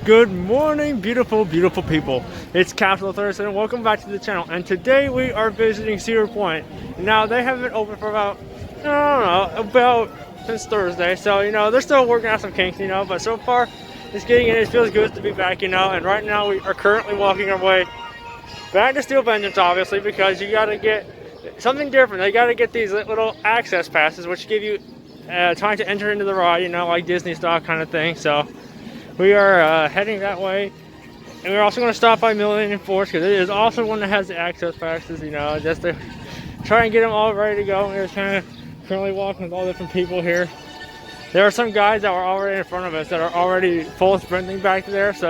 Good morning, beautiful, beautiful people. It's Capital Thursday and welcome back to the channel. And today we are visiting Cedar Point. Now they have been open for about, since Thursday. So, they're still working out some kinks, but so far it's getting in. It feels good to be back, And right now we are currently walking our way back to Steel Vengeance, obviously, because you got to get something different. They got to get these little access passes, which give you time to enter into the ride, like Disney style kind of thing. So we are heading that way, and we're also going to stop by Millennium Force because it is also one that has the access passes, just to try and get them all ready to go. We're just kind of currently walking with all different people here. There are some guys that were already in front of us that are already full sprinting back there, so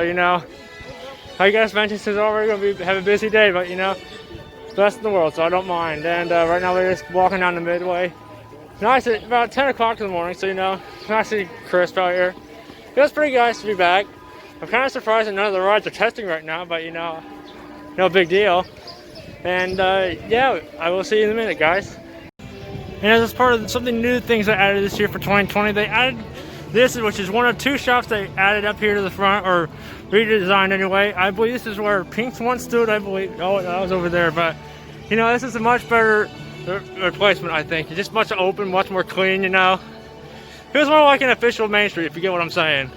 I guess Vengeance is already going to have a busy day, but best in the world, so I don't mind. And right now we're just walking down the Midway. Nice at about 10 o'clock in the morning, so nice and crisp out here. Feels pretty nice to be back. I'm kind of surprised that none of the rides are testing right now, but no big deal. And yeah, I will see you in a minute, guys. And as part of something new things I added this year for 2020, they added this, which is one of two shops they added up here to the front, or redesigned anyway. I believe this is where Pink's once stood, I believe. Oh, that was over there, but this is a much better replacement, I think. It's just much open, much more clean, Feels more like an official Main Street, if you get what I'm saying.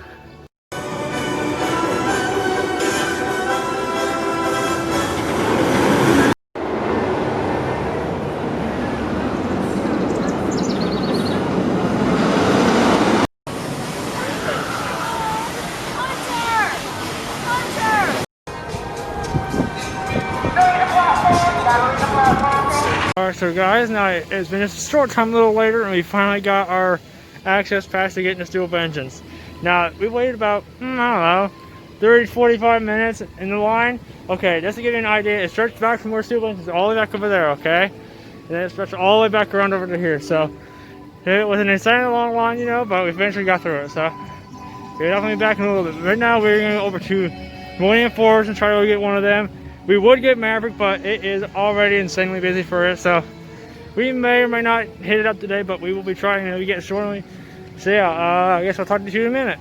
Alright, so guys, now it's been just a short time, a little later, and we finally got our access pass to get into Steel Vengeance. Now, we waited about, 30-45 minutes in the line. Okay, just to give you an idea, it stretched back from where Steel Vengeance is all the way back over there, okay? And then it stretched all the way back around over to here. So, it was an insanely long line, but we eventually got through it. So, we're definitely back in a little bit. Right now, we're going to go over to Millennium Force and try to get one of them. We would get Maverick, but it is already insanely busy for it, so we may or may not hit it up today, but we will be trying to get it shortly. So yeah, I guess I'll talk to you in a minute.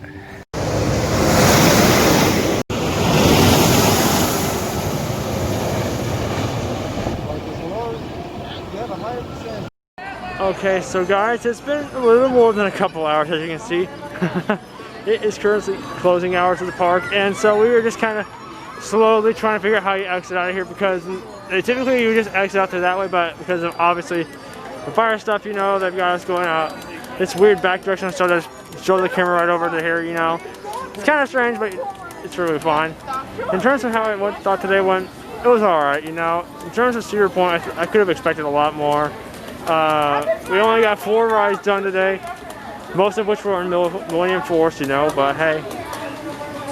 Okay, so guys, it's been a little more than a couple hours, as you can see. It is currently closing hours of the park, and so we were just kind of slowly trying to figure out how you exit out of here, because typically you just exit out there that way, but because of obviously the fire stuff, they've got us going out this weird back direction, so just show the camera right over to here, It's kind of strange, but it's really fine. In terms of how I thought today went, it was alright, In terms of Cedar Point, I could have expected a lot more. We only got 4 rides done today, most of which were in Millennium Force, but hey,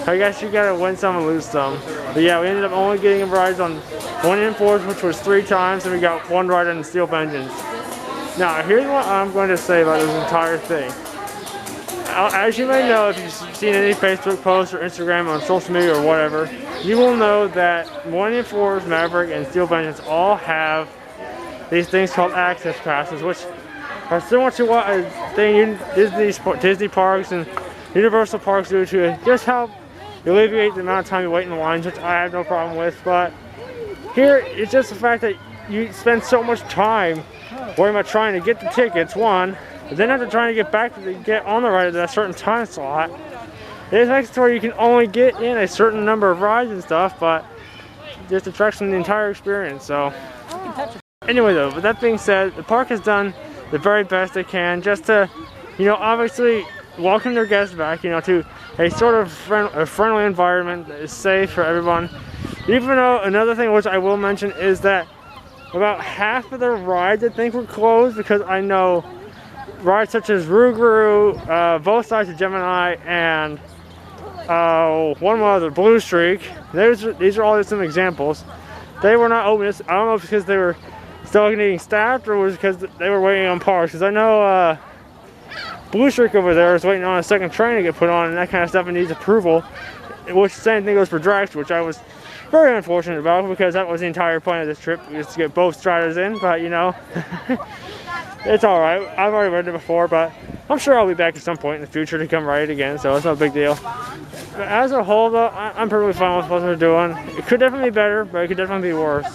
I guess you gotta win some and lose some. But yeah, we ended up only getting rides on Millennium Force, which was 3 times, and we got 1 ride on Steel Vengeance. Now, here's what I'm going to say about this entire thing. As you may know, if you've seen any Facebook posts or Instagram on social media or whatever, you will know that Millennium Force, Maverick, and Steel Vengeance all have these things called access passes, which are similar to what a thing Disney parks and Universal parks do to just help alleviate the amount of time you wait in the lines, which I have no problem with. But here, it's just the fact that you spend so much time worrying about trying to get the tickets, one, but then after trying to get back to get on the ride at a certain time slot, it makes it to where you can only get in a certain number of rides and stuff, but it just detracts from the entire experience. So anyway, though, with that being said, the park has done the very best they can just to, obviously welcome their guests back, to a sort of friendly environment that is safe for everyone. Even though another thing which I will mention is that about half of the rides I think were closed, because I know rides such as Rougarou, both sides of Gemini, and one more other, Blue Streak. These are all just some examples. They were not open. I don't know if it's because they were still getting staffed or was because they were waiting on parks. Because I know Blue Streak over there is waiting on a second train to get put on and that kind of stuff and needs approval. Which same thing goes for Dragster, which I was very unfortunate about, because that was the entire point of this trip, was to get both striders in. But It's alright. I've already ridden it before, but I'm sure I'll be back at some point in the future to come ride it again, so it's no big deal. But as a whole, though, I'm perfectly fine with what they're doing. It could definitely be better, but it could definitely be worse.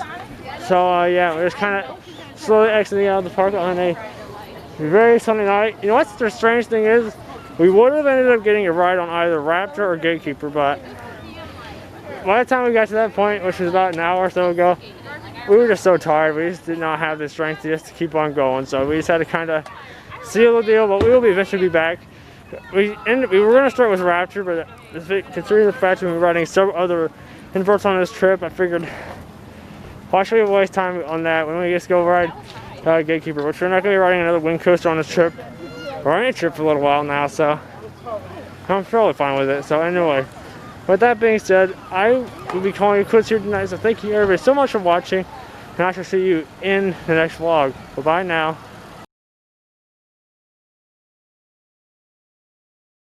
So, yeah, we're just kind of slowly exiting out of the park on a very sunny night. You know what the strange thing is? We would have ended up getting a ride on either Raptor or Gatekeeper, but by the time we got to that point, which was about an hour or so ago, we were just so tired. We just did not have the strength just to keep on going. So we just had to kind of seal the deal, but we will eventually be back. We were going to start with Raptor, but considering the fact that we were riding several other inverts on this trip, I figured, why should we waste time on that when we just go ride Gatekeeper, which we're not going to be riding another wind coaster on this trip, or any trip for a little while now, so I'm totally fine with it. So anyway, with that being said, I will be calling you quits here tonight, so thank you everybody so much for watching, and I shall see you in the next vlog. Bye-bye now.